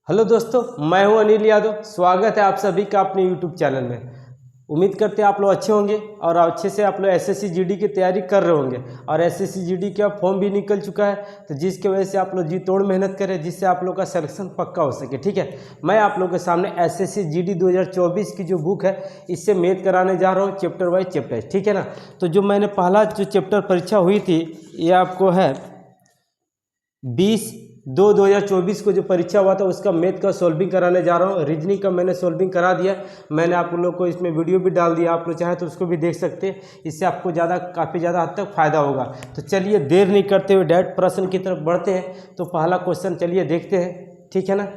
Hello दोस्तों, मैं हूं अनिल यादव। स्वागत है आप सभी का अपने यूट्यूब चैनल में। उम्मीद करते हैं आप लोग अच्छे होंगे और अच्छे से आप लोग एसएससी जीडी की तैयारी कर रहे होंगे। और एसएससी जीडी का फॉर्म भी निकल चुका है, तो जिसकी वजह से आप लोग जी तोड़ मेहनत करें, जिससे आप लोग का सिलेक्शन पक्का हो सके। ठीक है, मैं आप लोगों के सामने एसएससी जीडी 2024 की जो बुक है, इससे मैथ कराने जा रहा हूँ चैप्टर वाइज चैप्टर। ठीक है ना। तो जो मैंने पहला जो चैप्टर परीक्षा हुई थी, ये आपको है 20/2/2024 को जो परीक्षा हुआ था, उसका मैथ का सॉल्विंग कराने जा रहा हूँ। रीजनिंग का मैंने सॉल्विंग करा दिया। मैंने आप लोग को इसमें वीडियो भी डाल दिया, आप लोग चाहे तो उसको भी देख सकते हैं। इससे आपको काफ़ी ज़्यादा हद तक फ़ायदा होगा। तो चलिए देर नहीं करते हुए डायरेक्ट प्रश्न की तरफ बढ़ते हैं। तो पहला क्वेश्चन चलिए देखते हैं। ठीक है ना।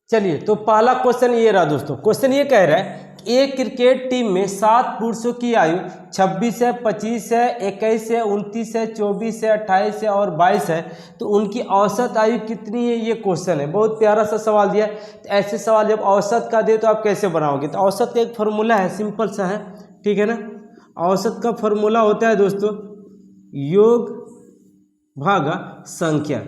चलिए, तो पहला क्वेश्चन ये रहा दोस्तों। क्वेश्चन ये कह रहा है कि एक क्रिकेट टीम में 7 पुरुषों की आयु 26 है, 25 है, 21 है, 29 है, 24 है, 28 है और 22 है। तो उनकी औसत आयु कितनी है, ये क्वेश्चन है। बहुत प्यारा सा सवाल दिया है। तो ऐसे सवाल जब औसत का दे तो आप कैसे बनाओगे? तो औसत का एक फार्मूला है, सिंपल सा है। ठीक है ना। औसत का फार्मूला होता है दोस्तों, योग भागा संख्या।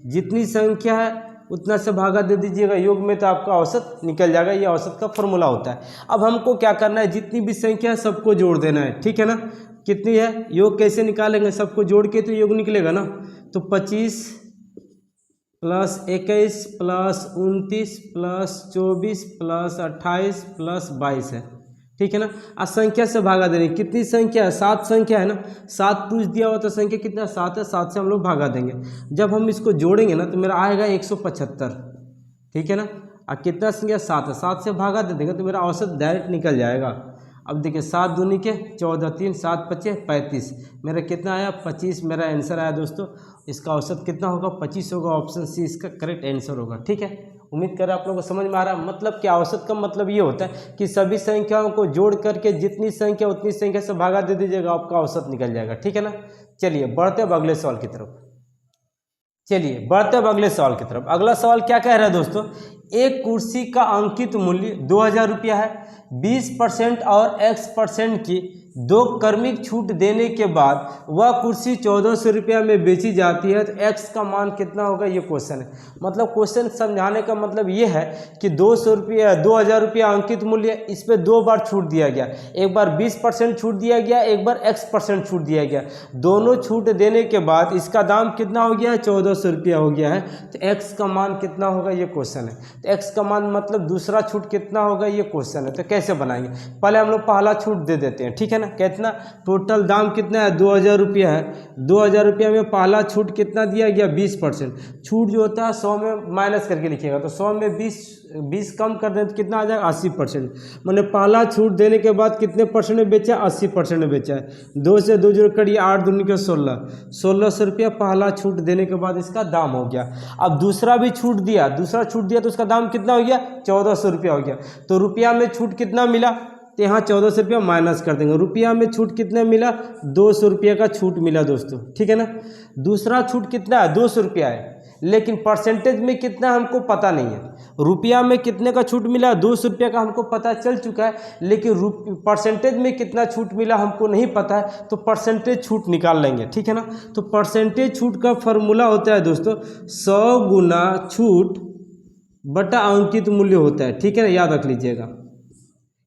जितनी संख्या है उतना से भागा दे दीजिएगा योग में, तो आपका औसत निकल जाएगा। ये औसत का फॉर्मूला होता है। अब हमको क्या करना है, जितनी भी संख्या है सबको जोड़ देना है। ठीक है ना। कितनी है, योग कैसे निकालेंगे? सबको जोड़ के तो योग निकलेगा ना। तो 25 + 21 + 29 + 24 + 28 + 22 है। ठीक है ना। आज संख्या से भागा देंगे। कितनी संख्या है? 7 संख्या है ना। 7 पूछ दिया हुआ तो संख्या कितना? 7 है। 7 से हम लोग भागा देंगे। जब हम इसको जोड़ेंगे ना तो मेरा आएगा 175। ठीक है ना। और कितना संख्या? 7 है। 7 से भागा दे देंगे तो मेरा औसत डायरेक्ट निकल जाएगा। अब देखिए 7 दूनी के 14, 3 7 5 35। मेरा कितना आया? 25 मेरा आंसर आया दोस्तों। इसका औसत कितना होगा? 25 होगा। ऑप्शन सी इसका करेक्ट आंसर होगा। ठीक है, उम्मीद करें आप लोगों को समझ में आ रहा है। मतलब क्या, औसत का मतलब ये होता है कि सभी संख्याओं को जोड़ करके जितनी संख्या उतनी संख्या से भागा दे दीजिएगा, आपका औसत निकल जाएगा। ठीक है ना। चलिए बढ़ते अब अगले सवाल की तरफ। चलिए बढ़ते अब अगले सवाल की तरफ। अगला सवाल क्या कह रहा है दोस्तों? एक कुर्सी का अंकित मूल्य 2000 रुपया है। 20% और X% की 2 क्रमिक छूट देने के बाद वह कुर्सी 1400 रुपया में बेची जाती है। तो X का मान कितना होगा, ये क्वेश्चन है। मतलब क्वेश्चन समझाने का मतलब ये है कि 2000 रुपया अंकित मूल्य, इस पर 2 बार छूट दिया गया। एक बार 20% छूट दिया गया, एक बार X% छूट दिया गया। दोनों छूट देने के बाद इसका दाम कितना हो गया है? 1400 रुपया हो गया है। तो X का मान कितना होगा, ये क्वेश्चन है। तो X का मान मतलब दूसरा छूट कितना होगा, ये क्वेश्चन है। तो कैसे बनाएंगे? पहले हम लोग पहला छूट दे देते हैं। ठीक है ना। कितना टोटल दाम कितना है? 2000 रुपया है। 2000 रुपया में पहला छूट कितना दिया गया? 20%। छूट जो होता है 100 में माइनस करके लिखिएगा। तो 100 में 20 कम कर दें तो कितना आ जाएगा? 80%। मैंने पहला छूट देने के बाद कितने परसेंट में बेचा? 80% में बेचा है। 2 से 2 जोड़ करिए, 8 दूनी के 16। 1600 रुपया पहला छूट देने के बाद इसका दाम हो गया। अब दूसरा भी छूट दिया, तो उसका दाम कितना हो गया? 1400 रुपया हो गया। तो रुपया में छूट कितना मिला? तो यहाँ 1400 रुपया माइनस कर देंगे। रुपया में छूट कितना मिला? 200 रुपया का छूट मिला दोस्तों। ठीक है ना। दूसरा छूट कितना है? 200 रुपया है। लेकिन परसेंटेज में कितना हमको पता नहीं है। रुपया में कितने का छूट मिला? 200 रुपया का हमको पता चल चुका है, लेकिन परसेंटेज में कितना छूट मिला हमको नहीं पता है। तो परसेंटेज छूट निकाल लेंगे। ठीक है ना। तो परसेंटेज छूट का फॉर्मूला होता है दोस्तों 100 गुना छूट बटा अंकित मूल्य होता है। ठीक है ना, याद रख लीजिएगा।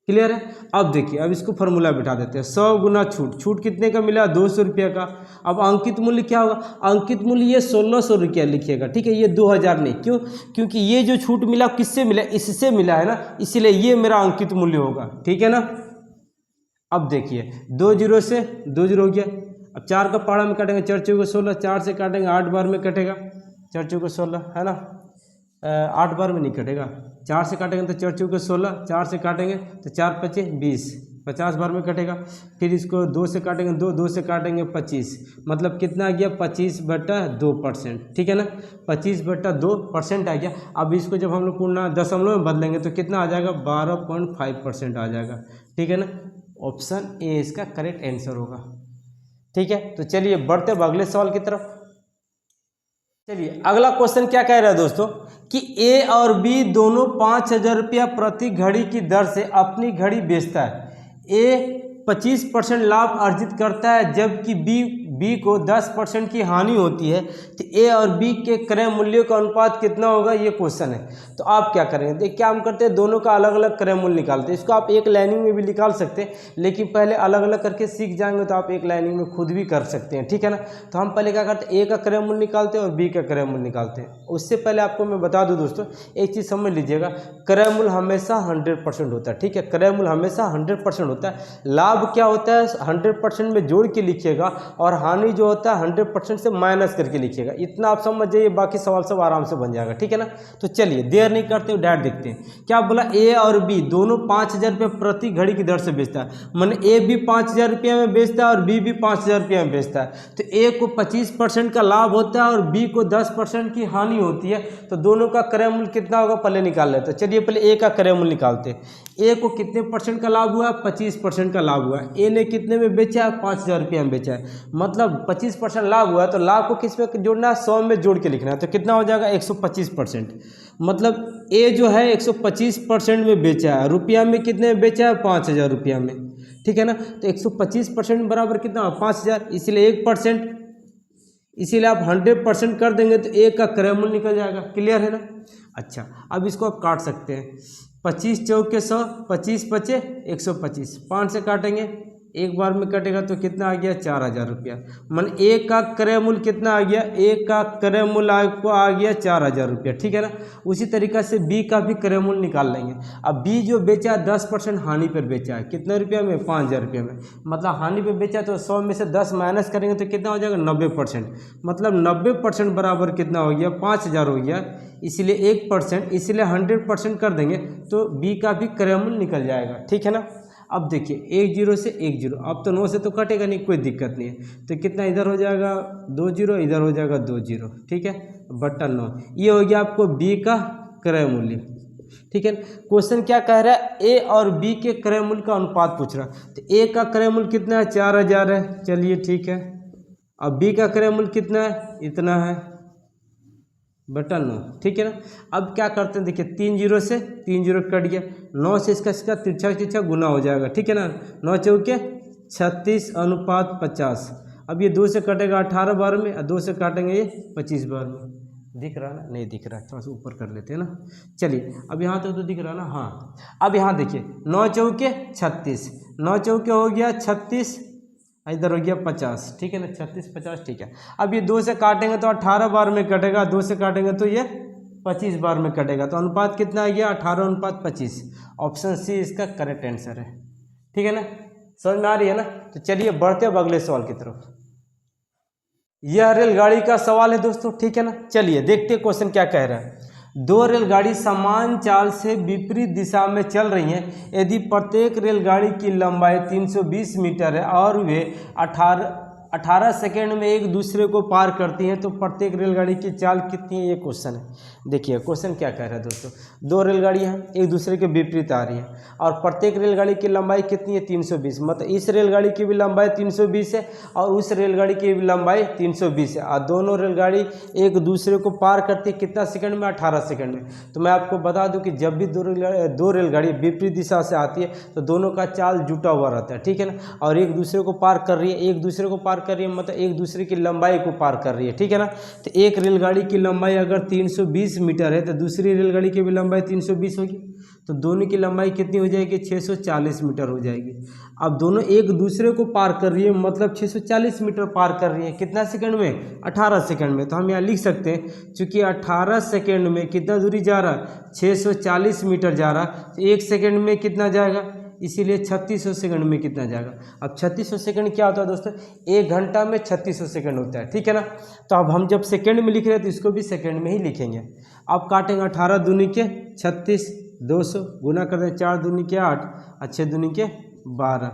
क्लियर है। अब देखिए, अब इसको फार्मूला बिठा देते हैं। 100 गुना छूट कितने का मिला? 200 रुपये का। अब अंकित मूल्य क्या होगा? अंकित मूल्य ये 1600 रुपया लिखिएगा। ठीक है, ये 2000 नहीं। क्यों? क्योंकि ये जो छूट मिला किससे मिला? इससे मिला है ना, इसीलिए ये मेरा अंकित मूल्य होगा। ठीक है ना। अब देखिए 2 0 से 2 0 हो गया। अब 4 का पहाड़ा में काटेंगे, 4 चौके 16। 4 से काटेंगे 8 बार में कटेगा। 4 चौके 16 है ना। 8 बार में नहीं कटेगा। 4 से काटेंगे तो 4 चौके 16। 4 से काटेंगे तो 4 5 20, 50 बार में कटेगा। फिर इसको 2 से काटेंगे, 2 से काटेंगे 25। मतलब कितना आ गया? 25/2%। ठीक है ना। 25/2% आ गया। अब इसको जब हम लोग पूर्ण दशमलव में बदलेंगे तो कितना आ जाएगा? 12.5% आ जाएगा। ठीक है ना। ऑप्शन ए इसका करेक्ट आंसर होगा। ठीक है, तो चलिए बढ़ते अब अगले सवाल की तरफ। चलिए अगला क्वेश्चन क्या कह रहा है दोस्तों कि ए और बी दोनों 5000 रुपया प्रति घड़ी की दर से अपनी घड़ी बेचता है। ए 25% लाभ अर्जित करता है, जबकि बी बी को 10% की हानि होती है तो ए और बी के क्रय मूल्यों का अनुपात कितना होगा, ये क्वेश्चन है। तो आप क्या करेंगे, देखिए क्या हम करते हैं, दोनों का अलग अलग क्रय मूल्य निकालते हैं। इसको आप एक लाइनिंग में भी निकाल सकते हैं, लेकिन पहले अलग अलग करके सीख जाएंगे तो आप एक लाइनिंग में खुद भी कर सकते हैं, ठीक है ना। तो हम पहले क्या करते हैं, ए का क्रय मूल्य निकालते हैं और बी का क्रय मूल्य निकालते हैं। उससे पहले आपको मैं बता दूं दोस्तों, एक चीज़ समझ लीजिएगा, क्रय मूल्य हमेशा 100% होता है, ठीक है। क्रय मूल्य हमेशा 100% होता है। लाभ क्या होता है, 100% में जोड़ के लिखिएगा, और हानि जो होता है 100% से माइनस करके लिखिएगा। इतना आप समझ जाइए, बाकी सवाल सब आराम से बन जाएगा, ठीक है ना। तो चलिए देर नहीं करते हुए डायरेक्ट देखते हैं। क्या बोला, ए और बी दोनों 5,000 रुपये प्रति घड़ी की दर से बेचता है, माने ए भी 5,000 रुपये में बेचता है और बी भी 5,000 रुपये में बेचता है। तो ए को 25% का लाभ होता है और बी को 10% की हानि होती है। तो दोनों का क्रय मूल्य कितना होगा, पहले निकाल लेते हैं। चलिए पहले ए का क्रय मूल्य निकालते हैं। ए को कितने % का लाभ हुआ, 25% का लाभ हुआ। ए ने कितने में बेचा है, 5,000 रुपये में बेचा है, मतलब 25% लाभ हुआ है। तो लाभ को किस में जोड़ना है, 100 में जोड़ के लिखना है। तो कितना हो जाएगा, 125%। मतलब ए जो है 125% में बेचा है, रुपया में कितने में बेचा है, 5,000 रुपया में, ठीक है ना। तो 125% बराबर कितना, 5,000, इसीलिए 1%, इसीलिए आप 100% कर देंगे तो ए का क्रय मूल्य निकल जाएगा। क्लियर है ना। अच्छा, अब इसको आप काट सकते हैं। 25 चौके 100, 25 बचे 125, 5 से काटेंगे, एक बार में कटेगा तो कितना आ गया, 4,000 रुपया। मन ए का क्रय मूल्य कितना आ गया, ए का क्रय मूल्य आपको आ गया 4,000 रुपया, ठीक है ना। उसी तरीक़ा से बी का भी क्रय मूल्य निकाल लेंगे। अब बी जो बेचा है 10% हानि पर बेचा है, कितने रुपया में, 5,000 रुपये में, मतलब हानि पर बेचा तो 100 में से 10 माइनस करेंगे तो कितना हो जाएगा, 90%। मतलब 90% बराबर कितना हो गया, 5,000 हो गया, इसलिए 1%, इसलिए 100% कर देंगे तो बी का भी क्रय मूल्य निकल जाएगा, ठीक है ना। अब देखिए 1 0 से 1 0, अब तो 9 से तो कटेगा नहीं, कोई दिक्कत नहीं है। तो कितना इधर हो जाएगा, 2 0, इधर हो जाएगा 2 0, ठीक है, बटा 9। ये हो गया आपको बी का क्रय मूल्य, ठीक है। क्वेश्चन क्या कह रहा है, ए और बी के क्रय मूल्य का अनुपात पूछ रहा है। तो ए का क्रय मूल्य कितना है, 4,000 है, चलिए ठीक है। अब बी का क्रय मूल्य कितना है, इतना है, बटा 9, ठीक है ना। अब क्या करते हैं, देखिए 3 0 से 3 0 कट गया, 9 से इसका तिरछा गुना हो जाएगा, ठीक है ना। 9 चौके 36 अनुपात 50। अब ये 2 से कटेगा 18 बार में, और 2 से काटेंगे ये 25 बार में। दिख रहा ना, नहीं दिख रहा, थोड़ा सा ऊपर कर लेते हैं ना। चलिए अब यहाँ तक तो दिख रहा ना, हाँ। अब यहाँ देखिए 9 चौके 36, 9 चौके हो गया 36, इधर हो गया 50, ठीक है ना, 36 50, ठीक है। अब ये 2 से काटेंगे तो 18 बार में कटेगा, 2 से काटेंगे तो ये 25 बार में कटेगा। तो अनुपात कितना आ गया, 18 अनुपात 25। ऑप्शन सी इसका करेक्ट आंसर है, ठीक है ना। समझ में आ रही है ना। तो चलिए बढ़ते अब अगले सवाल की तरफ। यह रेलगाड़ी का सवाल है दोस्तों, ठीक है ना। चलिए देखते हैं क्वेश्चन क्या कह रहा है। 2 रेलगाड़ी समान चाल से विपरीत दिशा में चल रही हैं। यदि प्रत्येक रेलगाड़ी की लंबाई 320 मीटर है और वे 18 सेकेंड में एक दूसरे को पार करती हैं, तो प्रत्येक रेलगाड़ी की चाल कितनी है, ये क्वेश्चन है। देखिए क्वेश्चन क्या कह रहा है दोस्तों, 2 रेलगाड़ियाँ एक दूसरे के विपरीत आ रही हैं और प्रत्येक रेलगाड़ी की लंबाई कितनी है, 320। मतलब इस रेलगाड़ी की भी लंबाई 320 है और उस रेलगाड़ी की भी लंबाई 320 है, और दोनों रेलगाड़ी एक दूसरे को पार करती है कितना सेकंड में, 18 सेकंड में। तो मैं आपको बता दूं कि जब भी दो रेलगाड़ी विपरीत दिशा से आती है तो दोनों का चाल जुटा हुआ रहता है, ठीक है ना। और एक दूसरे को पार कर रही है, एक दूसरे को पार कर रही है, मतलब एक दूसरे की लंबाई को पार कर रही है, ठीक है ना। तो एक रेलगाड़ी की लंबाई अगर 320 मीटर है तो दूसरी रेलगाड़ी की भी लंबाई 320 होगी, तो दोनों की लंबाई कितनी हो जाएगी, 640 मीटर हो जाएगी। अब दोनों एक दूसरे को पार कर रही है, मतलब 640 मीटर पार कर रही है, कितना सेकंड में, 18 सेकंड में। तो हम यहाँ लिख सकते हैं चूँकि 18 सेकंड में कितना दूरी जा रहा है, 640 मीटर जा रहा, तो 1 सेकंड में कितना जाएगा, इसीलिए 3600 सेकंड में कितना जाएगा। अब 3600 सेकंड क्या होता है दोस्तों, 1 घंटा में 3600 सेकंड होता है, ठीक है ना। तो अब हम जब सेकंड में लिख रहे हैं तो इसको भी सेकंड में ही लिखेंगे। अब काटेंगे 18 दूनी के 36, 200 गुना कर दें, 4 दूनी के 8, 6 दूनी के 12,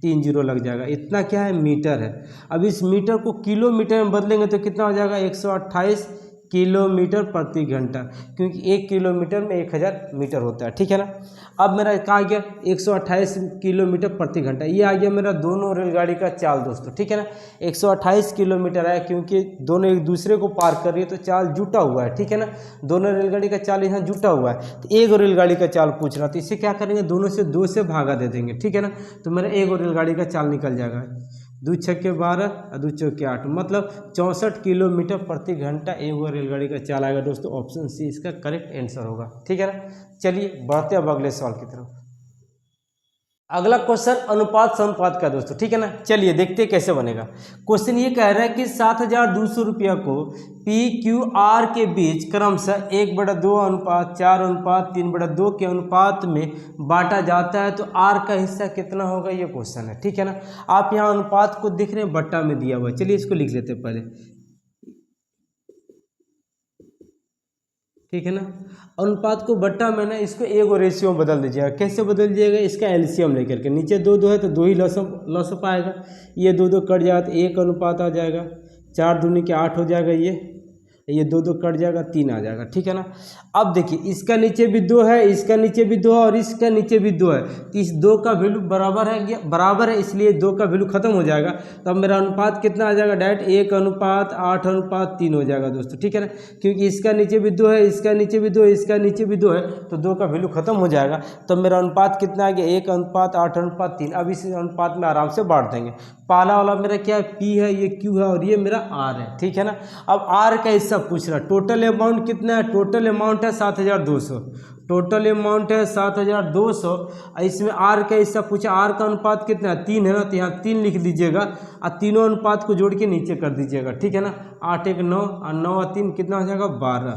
3 0 लग जाएगा। इतना क्या है, मीटर है। अब इस मीटर को किलोमीटर में बदलेंगे तो कितना हो जाएगा, 128 किलोमीटर प्रति घंटा, क्योंकि 1 किलोमीटर में 1000 मीटर होता है, ठीक है ना। अब मेरा कहा गया 128 किलोमीटर प्रति घंटा, ये आ गया मेरा दोनों रेलगाड़ी का चाल दोस्तों, ठीक है ना। 128 किलोमीटर है क्योंकि दोनों एक दूसरे को पार कर रही है तो चाल जुटा हुआ है, ठीक है ना। दोनों रेलगाड़ी का चाल यहाँ जुटा हुआ है। तो एक रेलगाड़ी का चाल पूछ रहा था, इसे क्या करेंगे, दोनों से 2 से भागा दे देंगे, ठीक है ना। तो मेरा एक रेलगाड़ी का चाल निकल जाएगा। 2 छक्के 12 और 2 चौके 8, मतलब 64 किलोमीटर प्रति घंटा एक रेलगाड़ी का चाल आएगा दोस्तों। ऑप्शन सी इसका करेक्ट आंसर होगा, ठीक है ना। चलिए बढ़ते अब अगले सवाल की तरफ। अगला क्वेश्चन अनुपात समानुपात का दोस्तों, ठीक है ना। चलिए देखते हैं कैसे बनेगा। क्वेश्चन ये कह रहा है कि 7,200 रुपया को पी क्यू आर के बीच क्रमशः 1/2 अनुपात 4 अनुपात 3/2 के अनुपात में बांटा जाता है, तो आर का हिस्सा कितना होगा, ये क्वेश्चन है, ठीक है ना। आप यहाँ अनुपात को देख रहे हैं, बट्टा में दिया हुआ है। चलिए इसको लिख लेते हैं पहले, ठीक है ना। अनुपात को बट्टा में ना इसको एक रेशियो में बदल दीजिएगा। कैसे बदल दीजिएगा, इसका एलसीएम लेकर के, नीचे 2 है तो 2 ही लॉस आएगा, ये 2 कट जाएगा तो 1 अनुपात आ जाएगा, 4 दूनी के 8 हो जाएगा, ये 2 कट जाएगा 3 आ जाएगा, ठीक है ना। अब देखिए इसका नीचे भी 2 है, इसका नीचे भी 2 है और इसका नीचे भी 2 है, तो इस 2 का वैल्यू बराबर है, इसलिए 2 का वैल्यू खत्म हो जाएगा। तो अब मेरा अनुपात कितना आ जाएगा, डायरेक्ट 1 अनुपात 8 अनुपात 3 हो जाएगा दोस्तों, ठीक है ना। क्योंकि इसका नीचे भी 2 है, इसका नीचे भी 2 है, इसका नीचे भी 2 है, तो 2 का वैल्यू खत्म हो जाएगा। तो मेरा अनुपात कितना आ गया, 1 अनुपात 8 अनुपात 3। अब इस अनुपात में आराम से बांट देंगे। पहला वाला मेरा क्या है, पी है, ये क्यू है और ये मेरा आर है, ठीक है ना। अब आर का हिस्सा पूछ रहा है, टोटल अमाउंट कितना है, टोटल अमाउंट है 7,200, टोटल अमाउंट है 7,200। इसमें आर का हिस्सा पूछा, आर का अनुपात कितना है, 3 है ना, तो यहाँ 3 लिख दीजिएगा और तीनों अनुपात को जोड़ के नीचे कर दीजिएगा, ठीक है ना। 8 1 9 और 9 और 3 कितना हो जाएगा, 12।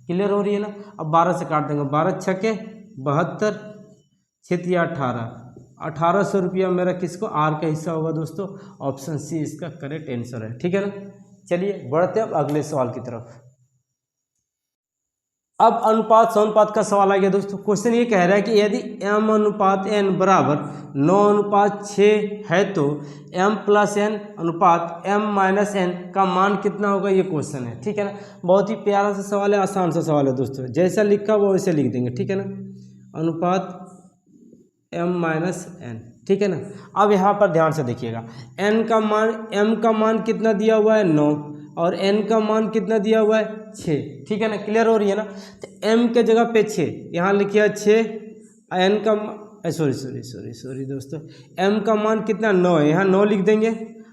क्लियर हो रही है ना। अब 12 से काट देंगे, 12 छक्के 72, 6 18, 1,800 रुपया मेरा किसको, आर का हिस्सा होगा दोस्तों। ऑप्शन सी इसका करेक्ट आंसर है, ठीक है ना। चलिए बढ़ते अब अगले सवाल की तरफ। अब अनुपात समानुपात का सवाल आ गया दोस्तों। क्वेश्चन ये कह रहा है कि यदि m अनुपात n बराबर 9 अनुपात 6 है तो m प्लस n अनुपात m माइनस n का मान कितना होगा, ये क्वेश्चन है, ठीक है ना। बहुत ही प्यारा सा सवाल है, आसान सा सवाल है दोस्तों, जैसा लिखा वो वैसे लिख देंगे, ठीक है ना। अनुपात m माइनस n, ठीक है ना। अब यहाँ पर ध्यान से देखिएगा, n का मान, m का मान कितना दिया हुआ है 9 और n का मान कितना दिया हुआ है 6, ठीक है ना। क्लियर हो रही है ना। तो m के जगह पे 6 यहाँ लिखिए 6, n का सॉरी दोस्तों, m का मान कितना 9 है, यहाँ 9 लिख देंगे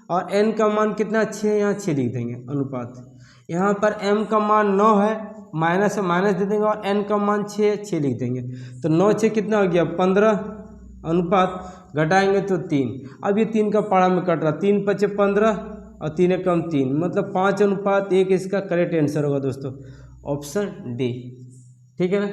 और n का मान कितना 6, यहाँ 6 लिख देंगे। अनुपात यहाँ पर m का मान 9 है, माइनस है माइनस दे देंगे और n का मान 6 लिख देंगे। तो 9 6 कितना हो गया 15, अनुपात घटाएंगे तो 3। अब ये 3 का पारा में कट रहा, 3 5 15 और 3 कम 3, मतलब 5 अनुपात 1 इसका करेक्ट आंसर होगा दोस्तों, ऑप्शन डी, ठीक है ना।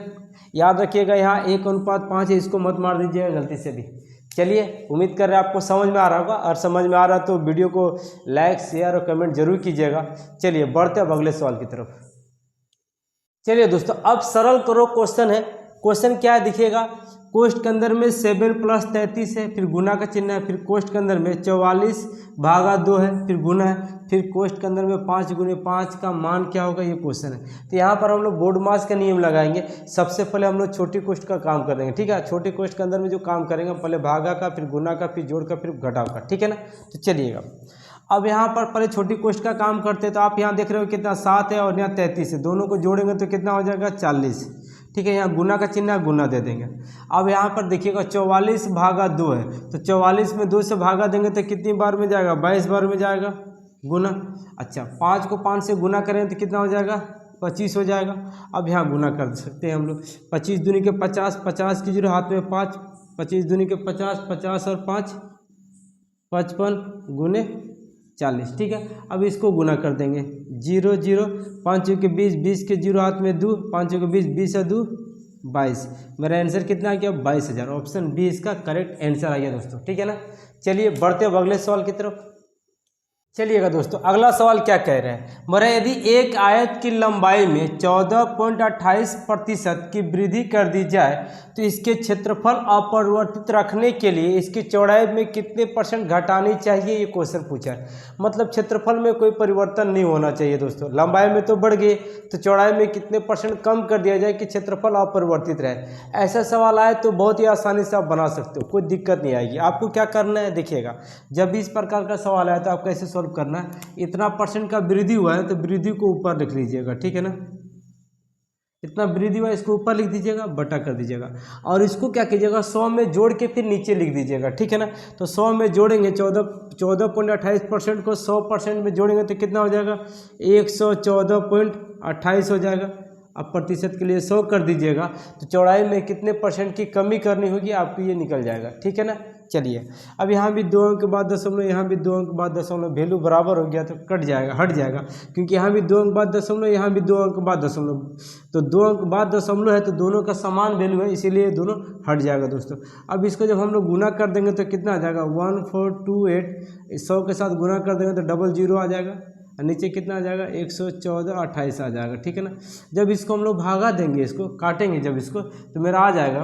याद रखिएगा यहाँ 1 अनुपात 5 है, इसको मत मार दीजिएगा गलती से भी। चलिए उम्मीद कर रहे हैं आपको समझ में आ रहा होगा, और समझ में आ रहा है तो वीडियो को लाइक शेयर और कमेंट जरूर कीजिएगा। चलिए बढ़ते अब अगले सवाल की तरफ। चलिए दोस्तों अब सरल करो क्वेश्चन है। क्वेश्चन क्या है देखिएगा, कोष्ठ के अंदर में 7 + 33 है, फिर गुना का चिन्ह है, फिर कोष्ठ के अंदर में 44/2 है, फिर गुना है, फिर कोष्ठ के अंदर में 5 × 5 का मान क्या होगा, ये क्वेश्चन है। तो यहाँ पर हम लोग बोर्ड मास का नियम लगाएंगे। सबसे पहले हम लोग छोटी कोष्ठ का काम कर देंगे, ठीक है। छोटे कोष्ठ के अंदर में जो काम करेंगे, पहले भागा का, फिर गुना का, फिर जोड़ का, फिर घटाव का, ठीक है ना। तो चलिएगा अब यहाँ पर पहले छोटी कोष्ठ का काम करते हैं। तो आप यहाँ देख रहे हो कितना 7 है और यहाँ 33 है, दोनों को जोड़ेंगे तो कितना हो जाएगा 40, ठीक है। यहाँ गुना का चिन्ह गुना दे देंगे। अब यहाँ पर देखिएगा 44/2 है, तो 44 में 2 से भागा देंगे तो कितनी बार में जाएगा, 22 बार में जाएगा गुना। अच्छा 5 को 5 से गुना करें तो कितना हो जाएगा 25 हो जाएगा। अब यहाँ गुना कर सकते हैं हम लोग, 25 दूनी के 50, 50 की जरूर हाथ में 5, 25 दूनी के 50, 50 और 5 55 × 40, ठीक है। अब इसको गुना कर देंगे, 0 0, 5 के 20, 20 के 0 हाथ में 2, 5 के 20, 20 और 2 22। मेरा आंसर कितना आ गया 22,000। ऑप्शन बी इसका करेक्ट आंसर आ गया दोस्तों, ठीक है ना। चलिए बढ़ते अब अगले सवाल की तरफ। चलिएगा दोस्तों अगला सवाल क्या कह रहे हैं, बोला यदि एक आयत की लंबाई में 14.28% की वृद्धि कर दी जाए तो इसके क्षेत्रफल अपरिवर्तित रखने के लिए इसकी चौड़ाई में कितने % घटानी चाहिए, ये क्वेश्चन पूछा है। मतलब क्षेत्रफल में कोई परिवर्तन नहीं होना चाहिए दोस्तों, लंबाई में तो बढ़ गई तो चौड़ाई में कितने % कम कर दिया जाए कि क्षेत्रफल अपरिवर्तित रहे। ऐसा सवाल आए तो बहुत ही आसानी से आप बना सकते हो, कोई दिक्कत नहीं आएगी। आपको क्या करना है देखिएगा, जब भी इस प्रकार का सवाल आया तो आप कैसे करना है, इतना % का वृद्धि हुआ है तो वृद्धि को ऊपर लिख लीजिएगा, ठीक है ना। कितना वृद्धि हुआ इसको ऊपर लिख दीजिएगा, बटा कर दीजिएगा, और इसको क्या कीजिएगा 100 में जोड़ के फिर नीचे लिख दीजिएगा, ठीक है ना। तो 100 में जोड़ेंगे 14.28% को 100% में जोड़ेंगे तो कितना हो जाएगा 114.28 हो जाएगा। अब प्रतिशत के लिए 100 कर दीजिएगा तो चौड़ाई में कितने परसेंट की कमी करनी होगी आपको ये निकल जाएगा, ठीक है ना। चलिए अब यहाँ भी 2 अंक के बाद दशमलव, यहाँ भी 2 अंक के बाद दशमलव, वैल्यू बराबर हो गया तो कट जाएगा, हट जाएगा, क्योंकि यहाँ भी 2 अंक बाद दशमलव, यहाँ भी 2 अंक बाद दशमलव, तो 2 अंक बाद दशमलव है तो दोनों का समान वैल्यू है, इसीलिए दोनों हट जाएगा दोस्तों। अब इसको जब हम लोग गुना कर देंगे तो कितना आ जाएगा 1428, 100 के साथ गुना कर देंगे तो 00 आ जाएगा, और नीचे कितना आ जाएगा 114.28 आ जाएगा, ठीक है ना। जब इसको हम लोग भागा देंगे, इसको काटेंगे जब इसको, तो मेरा आ जाएगा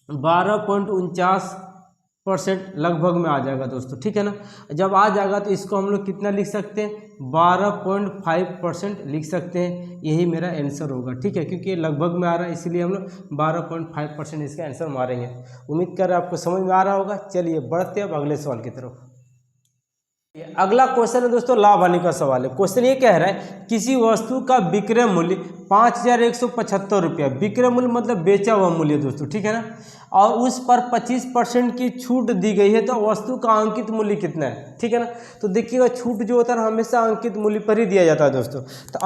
12.49% लगभग में आ जाएगा दोस्तों, ठीक है ना। जब आ जाएगा तो इसको हम लोग कितना लिख सकते हैं 12.5% लिख सकते हैं, यही मेरा आंसर होगा, ठीक है, क्योंकि ये लगभग में आ रहा है इसीलिए हम लोग 12.5% इसका आंसर मारेंगे। उम्मीद कर आपको समझ में आ रहा होगा। चलिए बढ़ते हैं अब अगले सवाल की तरफ। अगला क्वेश्चन है दोस्तों लाभ हानि का सवाल है। क्वेश्चन ये कह रहा है किसी वस्तु का विक्रय मूल्य 5175 रुपया, विक्रय मूल्य मतलब बेचा हुआ मूल्य दोस्तों, ठीक है ना, और उस पर 25% की छूट दी गई है, तो वस्तु का अंकित मूल्य कितना है, ठीक है ना। तो देखिएगा छूट जो होता है हमेशा अंकित मूल्य पर ही दिया जाता है दोस्तों। तो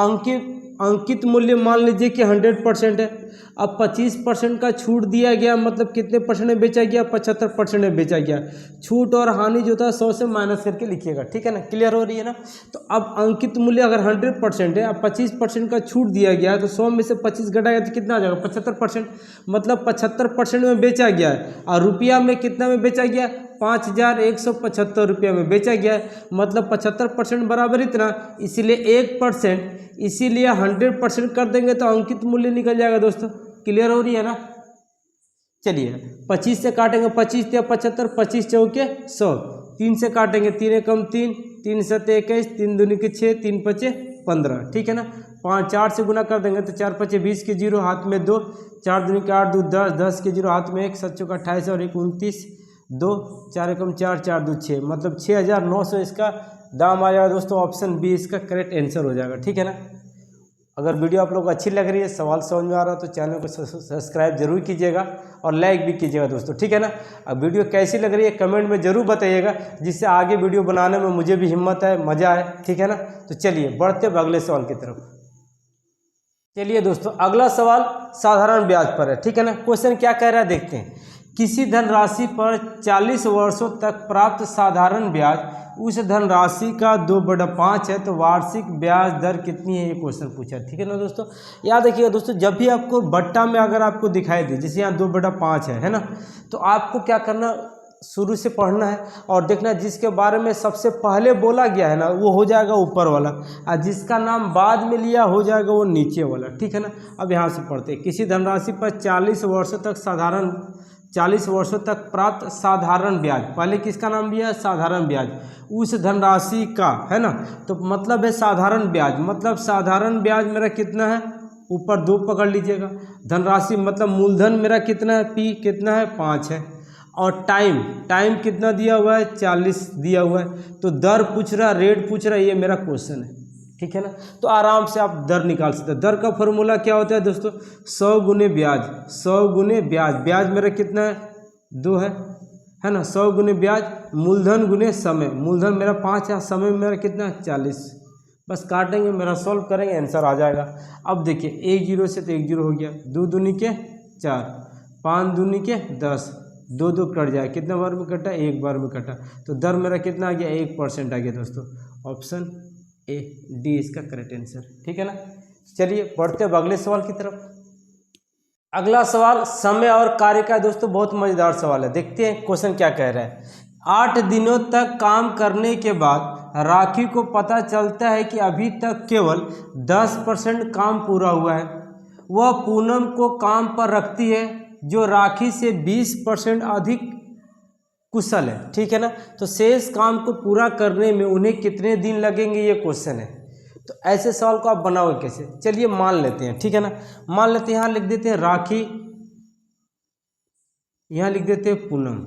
अंकित मूल्य मान लीजिए कि 100% है। अब 25% का छूट दिया गया मतलब कितने परसेंट में बेचा गया 75% में बेचा गया। छूट और हानि जो था 100 से माइनस करके लिखिएगा, ठीक है ना, क्लियर हो रही है ना। तो अब अंकित मूल्य अगर 100% है, अब 25% का छूट दिया गया तो 100 में से 25 घटाया तो कितना आ जाएगा 75%, मतलब 75% में बेचा गया है। और रुपया में कितना में बेचा गया 5175 रुपया में बेचा गया है, मतलब 75% बराबर इतना, इसीलिए 1%, इसीलिए 100% कर देंगे तो अंकित मूल्य निकल जाएगा दोस्तों। क्लियर हो रही है ना। चलिए 25 से काटेंगे, 25 या 75, 25 चौके 100, 3 से काटेंगे, 3 एकम 3, 3 सत्ते 21, 3 दूनी के 6, 3 पचे 15, ठीक है ना। 4 से गुना कर देंगे तो 4 पचे 20 के 0 हाथ में 2, 4 दूनी के 8, 2 10, 10 के 0 हाथ में 1, 7 चौका 28 और 1 29, 2 4 एकम 4, 4 2 6, मतलब 6900 इसका दाम आ जाएगा दोस्तों। ऑप्शन बी इसका करेक्ट आंसर हो जाएगा, ठीक है ना। अगर वीडियो आप लोग को अच्छी लग रही है, सवाल समझ में आ रहा है तो चैनल को सब्सक्राइब जरूर कीजिएगा और लाइक भी कीजिएगा दोस्तों, ठीक है ना। अब वीडियो कैसी लग रही है कमेंट में जरूर बताइएगा, जिससे आगे वीडियो बनाने में मुझे भी हिम्मत आए, मज़ा आए, ठीक है ना। तो चलिए बढ़ते हैं अगले सवाल की तरफ। चलिए दोस्तों अगला सवाल साधारण ब्याज पर है, ठीक है ना। क्वेश्चन क्या कह रहा है देखते हैं। किसी धनराशि पर 40 वर्षों तक प्राप्त साधारण ब्याज उस धनराशि का 2/5 है, तो वार्षिक ब्याज दर कितनी है, ये क्वेश्चन पूछा है, ठीक है ना दोस्तों। याद रखिएगा दोस्तों, जब भी आपको बट्टा में अगर आपको दिखाई दे, जैसे यहाँ 2/5 है ना, तो आपको क्या करना, शुरू से पढ़ना है और देखना है जिसके बारे में सबसे पहले बोला गया है ना वो हो जाएगा ऊपर वाला, और जिसका नाम बाद में लिया हो जाएगा वो नीचे वाला, ठीक है ना। अब यहाँ से पढ़ते हैं। किसी धनराशि पर 40 वर्षों तक प्राप्त साधारण ब्याज, पहले किसका नाम लिया है साधारण ब्याज, उस धनराशि का, है ना। तो मतलब है साधारण ब्याज, मतलब साधारण ब्याज मेरा कितना है, ऊपर 2 पकड़ लीजिएगा। धनराशि मतलब मूलधन मेरा कितना है, पी कितना है 5 है, और टाइम कितना दिया हुआ है 40 दिया हुआ है। तो दर पूछ रहा, रेट पूछ रहा, ये मेरा क्वेश्चन है, ठीक है ना। तो आराम से आप दर निकाल सकते हैं। दर का फॉर्मूला क्या होता है दोस्तों 100 गुने ब्याज, 100 गुने ब्याज, ब्याज मेरा कितना है 2 है ना। 100 गुने ब्याज, मूलधन गुने समय, मूलधन मेरा 5 है, समय मेरा कितना है 40। बस काटेंगे, मेरा सॉल्व करेंगे, आंसर आ जाएगा। अब देखिए 1 0 से तो 1 0 हो गया, 2 दूनी के 4, 5 दूनी के 10, 2 2 कट जाए, कितना बार में कटा 1 बार में कटा, तो दर मेरा कितना आ गया 1% आ गया दोस्तों। ऑप्शन ए डी इसका करेक्ट आंसर, ठीक है ना। चलिए बढ़ते हैं अगले सवाल की तरफ। अगला सवाल समय और कार्य का दोस्तों बहुत मजेदार सवाल है, देखते हैं क्वेश्चन क्या कह रहा है। 8 दिनों तक काम करने के बाद राखी को पता चलता है कि अभी तक केवल 10% काम पूरा हुआ है। वह पूनम को काम पर रखती है जो राखी से 20% अधिक कुशल है, ठीक है ना। तो शेष काम को पूरा करने में उन्हें कितने दिन लगेंगे, ये क्वेश्चन है। तो ऐसे सवाल को आप बनाओगे कैसे, चलिए मान लेते हैं, ठीक है ना। मान लेते हैं, यहाँ लिख देते हैं राखी, यहाँ लिख देते हैं पूनम,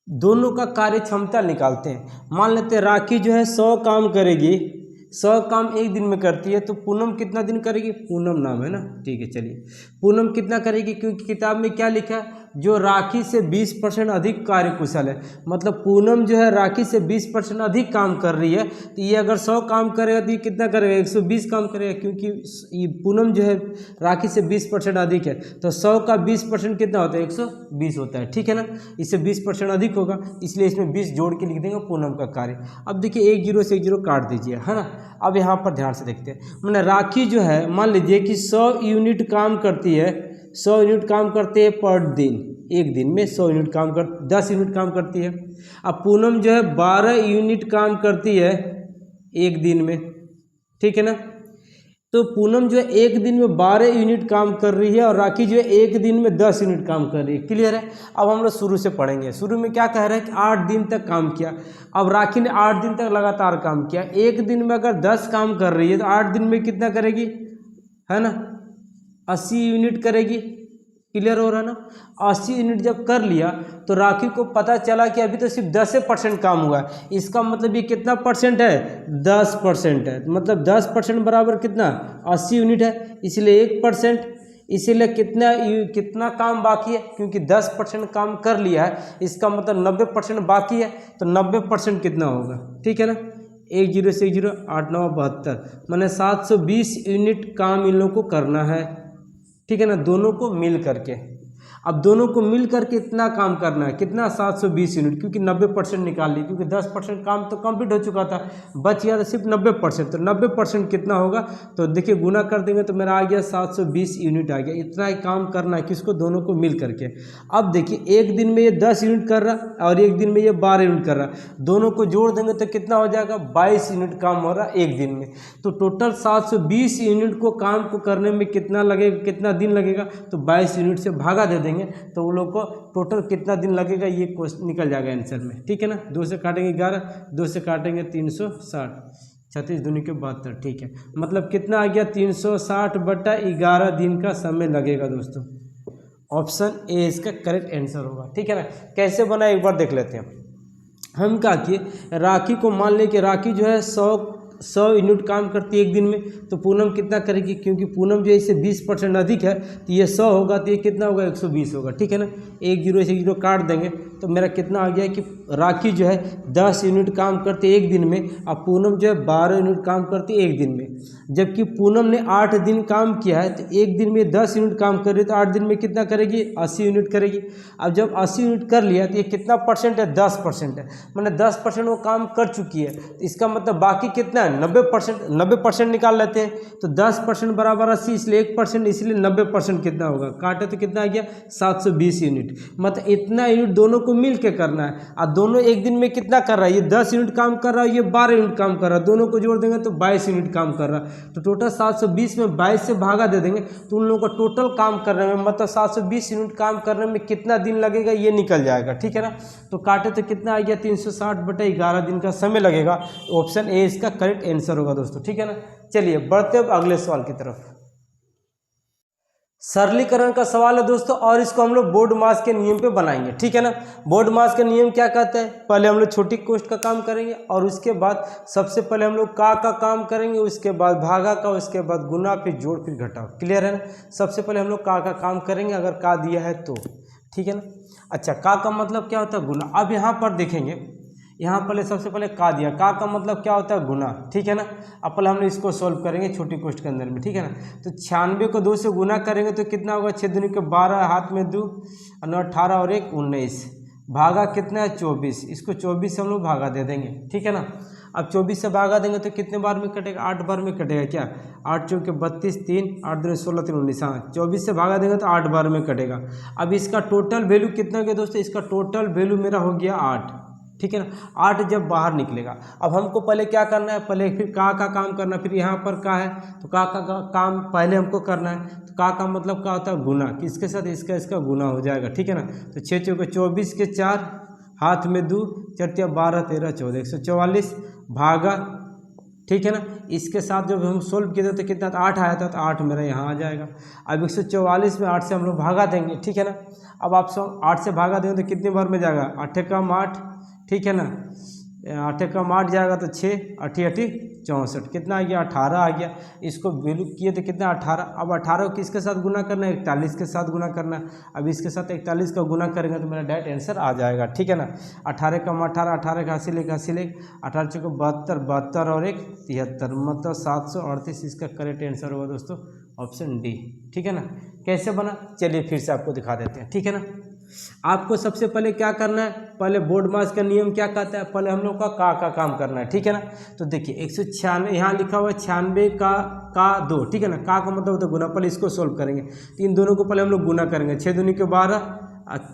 दोनों का कार्य क्षमता निकालते हैं। मान लेते हैं राखी जो है 100 काम करेगी, 100 काम एक दिन में करती है, तो पूनम कितना दिन करेगी? पूनम नाम है ना, ठीक है। चलिए, पूनम कितना करेगी? क्योंकि किताब में क्या लिखा है, जो राखी से 20% अधिक कार्यकुशल है। मतलब पूनम जो है राखी से 20% अधिक काम कर रही है, तो ये अगर 100 काम करेगा तो ये कितना करेगा? 120 काम करेगा, क्योंकि ये पूनम जो है राखी से 20% अधिक है, तो 100 का 20% कितना होता है? 120 होता है, ठीक है ना। इससे 20% अधिक होगा, इसलिए इसमें 20 जोड़ के लिख देंगे पूनम का कार्य। अब देखिए, एक जीरो से एक जीरो काट दीजिए, है ना। अब यहाँ पर ध्यान से देखते हैं, मैंने राखी जो है मान लीजिए कि 100 यूनिट काम करती है, 100 यूनिट काम करते हैं पर दिन, एक दिन में 100 यूनिट काम कर 10 यूनिट काम करती है। अब पूनम जो है 12 यूनिट काम करती है एक दिन में, ठीक है ना। तो पूनम जो है एक दिन में 12 यूनिट काम कर रही है और राखी जो है एक दिन में 10 यूनिट काम कर रही है। क्लियर है। अब हम लोग शुरू से पढ़ेंगे। शुरू में क्या कह रहे हैं कि 8 दिन तक काम किया। अब राखी ने 8 दिन तक लगातार काम किया। एक दिन में अगर 10 काम कर रही है तो 8 दिन में कितना करेगी, है ना, 80 यूनिट करेगी। क्लियर हो रहा है ना। 80 यूनिट जब कर लिया तो राखी को पता चला कि अभी तो सिर्फ 10% काम हुआ है। इसका मतलब ये कितना परसेंट है? 10% है। मतलब 10% बराबर कितना? 80 यूनिट है, इसलिए 1%। इसीलिए कितना काम बाकी है? क्योंकि 10% काम कर लिया है, इसका मतलब 90% बाकी है। तो 90% कितना होगा? ठीक है ना। 1 0 से 1 0 8 9 72, मैंने 720 यूनिट काम इन लोगों को करना है, ठीक है ना, दोनों को मिल करके। अब दोनों को मिल करके इतना काम करना है, कितना? 720 यूनिट, क्योंकि 90% निकाल ली, क्योंकि 10% काम तो कंप्लीट हो चुका था, बच गया था सिर्फ 90%। तो 90% कितना होगा? तो देखिए गुना कर देंगे तो मेरा आ गया 720 यूनिट आ गया। इतना ही काम करना है, किसको? दोनों को मिल करके। अब देखिए, एक दिन में ये 10 यूनिट कर रहा और एक दिन में ये 12 यूनिट कर रहा, दोनों को जोड़ देंगे तो कितना हो जाएगा? 22 यूनिट काम हो रहा एक दिन में। तो टोटल 720 यूनिट को काम को करने में कितना लगेगा, कितना दिन लगेगा? तो 22 यूनिट से भागा दे देंगे तो वो लोग को टोटल कितना दिन लगेगा ये क्वेश्चन निकल जाएगा आंसर में, ठीक है ना। 2 से काटेंगे 11, 2 से काटेंगे 360, 36 दूनी के 72, ठीक है। मतलब कितना आ गया? 360/11 दिन का समय लगेगा दोस्तों। ऑप्शन ए इसका करेक्ट आंसर होगा, ठीक है ना। कैसे बना एक बार देख लेते हैं। हम क्या किए, राखी को मान लें कि राखी जो है 100 यूनिट काम करती है एक दिन में, तो पूनम कितना करेगी? क्योंकि पूनम जो है इससे 20% अधिक है, तो ये 100 होगा तो ये कितना होगा? 120 होगा, ठीक है ना। 1 0 से 1 0 काट देंगे तो मेरा कितना आ गया कि राखी जो है 10 यूनिट काम करती है एक दिन में, और पूनम जो है 12 यूनिट काम करती है एक दिन में। जबकि पूनम ने 8 दिन काम किया है, तो एक दिन में 10 यूनिट काम कर रही है, तो 8 दिन में कितना करेगी? 80 यूनिट करेगी। अब जब 80 यूनिट कर लिया तो ये कितना परसेंट है? 10% है। मैंने 10% वो काम कर चुकी है, तो इसका मतलब बाकी कितना है? 90%। 90% निकाल लेते हैं, तो 10% बराबर 80, इसलिए 1%, इसलिए 90% कितना होगा? काटे तो कितना आ गया? 720 यूनिट। मतलब इतना यूनिट दोनों को मिल के करना है, और दोनों एक दिन में कितना कर रहा है? ये 10 यूनिट काम कर रहा है, ये 12 यूनिट काम कर रहा है, दोनों को जोड़ देंगे तो 22 यूनिट काम कर रहा है। तो टोटल 720 में 22 से भागा दे देंगे तो उन लोगों को टोटल काम करने में, मतलब 720 यूनिट काम करने में कितना दिन लगेगा ये निकल जाएगा, ठीक है ना। तो काटे तो कितना आ गया? 360/11 दिन का समय लगेगा। ऑप्शन ए इसका करेक्ट आंसर होगा दोस्तों, ठीक है ना। चलिए बढ़ते अब अगले सवाल की तरफ। सरलीकरण का सवाल है दोस्तों, और इसको हम लोग बोर्ड मास के नियम पे बनाएंगे, ठीक है ना। बोर्ड मास का नियम क्या कहता है? पहले हम लोग छोटी कोष्ठ का काम करेंगे, और उसके बाद सबसे पहले हम लोग का काम करेंगे, उसके बाद भागा का, उसके बाद गुना, फिर जोड़, फिर घटाओ। क्लियर है ना। सबसे पहले हम लोग का काम करेंगे, अगर का दिया है तो, ठीक है ना। अच्छा, का मतलब क्या होता है? गुना। अब यहाँ पर देखेंगे, यहाँ पहले सबसे पहले का दिया, का मतलब क्या होता है? गुना, ठीक है ना। अब पहले हम लोग इसको सॉल्व करेंगे छोटी कोष्ठ के अंदर में, ठीक है ना। तो 96 को 2 से गुना करेंगे तो कितना होगा? 6 दूनी के 12, हाथ में 2, 9 18 और 1 19, भागा कितना है? 24। इसको 24 से हम लोग भागा दे देंगे, ठीक है ना। अब 24 से भागा देंगे तो कितने बार में कटेगा? 8 बार में कटेगा क्या? 8 चौके 32, 3 8 दूनी 16 3 19, हाँ 24 से भागा देंगे तो 8 बार में कटेगा। अब इसका टोटल वैल्यू कितना हो गया दोस्तों? इसका टोटल वैल्यू मेरा हो गया 8, ठीक है ना। 8 जब बाहर निकलेगा, अब हमको पहले क्या करना है? पहले फिर का काम करना, फिर यहाँ पर का है तो का काम पहले हमको करना है। तो का मतलब क्या होता है? गुना। किसके साथ? इसका गुना हो जाएगा, ठीक है ना। तो 6 चौके 24 के 4, हाथ में 2, 4 12 13 14, 144 भागा, ठीक है ना। इसके साथ जब हम सोल्व किए थे तो कितना 8 आया था, तो 8 मेरा यहाँ आ जाएगा। अब 144 में 8 से हम लोग भागा देंगे, ठीक है ना। अब आप 8 से भागा देंगे तो कितने बार में जाएगा? 8 कम 8, ठीक है ना। 8 कम 8 जाएगा तो 6 8 8 64, कितना आ गया 18 आ गया। इसको वैल्यू किए तो कितना 18। अब 18 को किसके साथ गुना करना है, 41 के साथ गुना करना है। अब इसके साथ 41 का गुना करेंगे तो मेरा डायरेक्ट आंसर आ जाएगा, ठीक है ना। 18 कम 18, 18 का 80 लेकर 80 लेकर 18 चौको 72, 72 और 1 73, मतलब 738 इसका करेक्ट आंसर होगा दोस्तों ऑप्शन डी, ठीक है ना। कैसे बना चलिए फिर से आपको दिखा देते हैं, ठीक है ना। आपको सबसे पहले क्या करना है, पहले बोर्ड मास का नियम क्या कहता है, पहले हम लोग का काम करना है, ठीक है ना। तो देखिए 196 यहाँ लिखा हुआ है 96 का 2, ठीक है ना। का मतलब होता है गुना, पहले इसको सोल्व करेंगे तो इन दोनों को पहले हम लोग गुना करेंगे। 6 दूनी के 12,